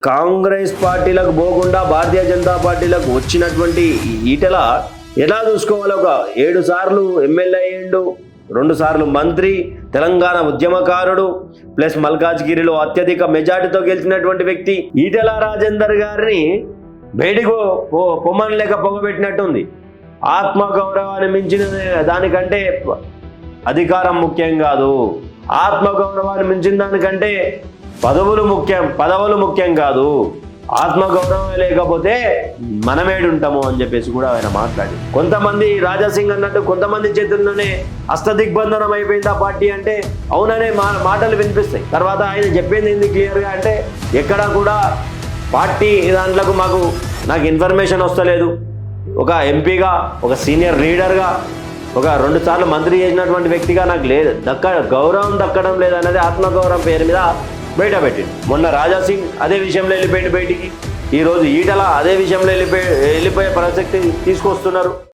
కాంగ్రెస్ పార్టీలకు పోకుండా భారతీయ జనతా పార్టీలకు వచ్చినటువంటి ఈటెల ఎలా చూసుకోవాలి? ఒక 7 సార్లు ఎమ్మెల్యే అయ్యిండు, 2 సార్లు మంత్రి, తెలంగాణ ఉద్యమకారుడు, ప్లస్ మల్కాజ్గిరిలో అత్యధిక మెజార్టీతో గెలిచినటువంటి వ్యక్తి ఈటెల రాజేందర్ గారిని బయటికి పొమ్మని లేక పొగబెట్టినట్టుంది. ఆత్మగౌరవాన్ని మించిన దానికంటే అధికారం ముఖ్యం కాదు, ఆత్మగౌరవాన్ని మించిన దానికంటే పదవులు ముఖ్యం కాదు, ఆత్మగౌరవం లేకపోతే మనమేడుంటాము అని చెప్పేసి కూడా ఆయన మాట్లాడి, కొంతమంది రాజాసింగ్ అన్నట్టు కొంతమంది చేతుల్లోనే హస్తదిగ్బంధనం అయిపోయింది ఆ పార్టీ అంటే అవుననే మాటలు వినిపిస్తాయి. తర్వాత ఆయన చెప్పింది ఏంది క్లియర్గా అంటే, ఎక్కడా కూడా పార్టీ దాంట్లకు నాకు ఇన్ఫర్మేషన్ వస్తలేదు, ఒక ఎంపీగా, ఒక సీనియర్ లీడర్గా, ఒక 2 సార్లు మంత్రి చేసినటువంటి వ్యక్తిగా నాకు లేదు గౌరవం దక్కడం లేదన్నది ఆత్మగౌరవం పేరు మీద బయట పెట్టింది. మొన్న రాజాసింగ్ అదే విషయంలో వెళ్ళిపోయింది బయటికి, ఈరోజు ఈటల అదే విషయంలో వెళ్ళిపోయే ప్రసక్తి తీసుకొస్తున్నారు.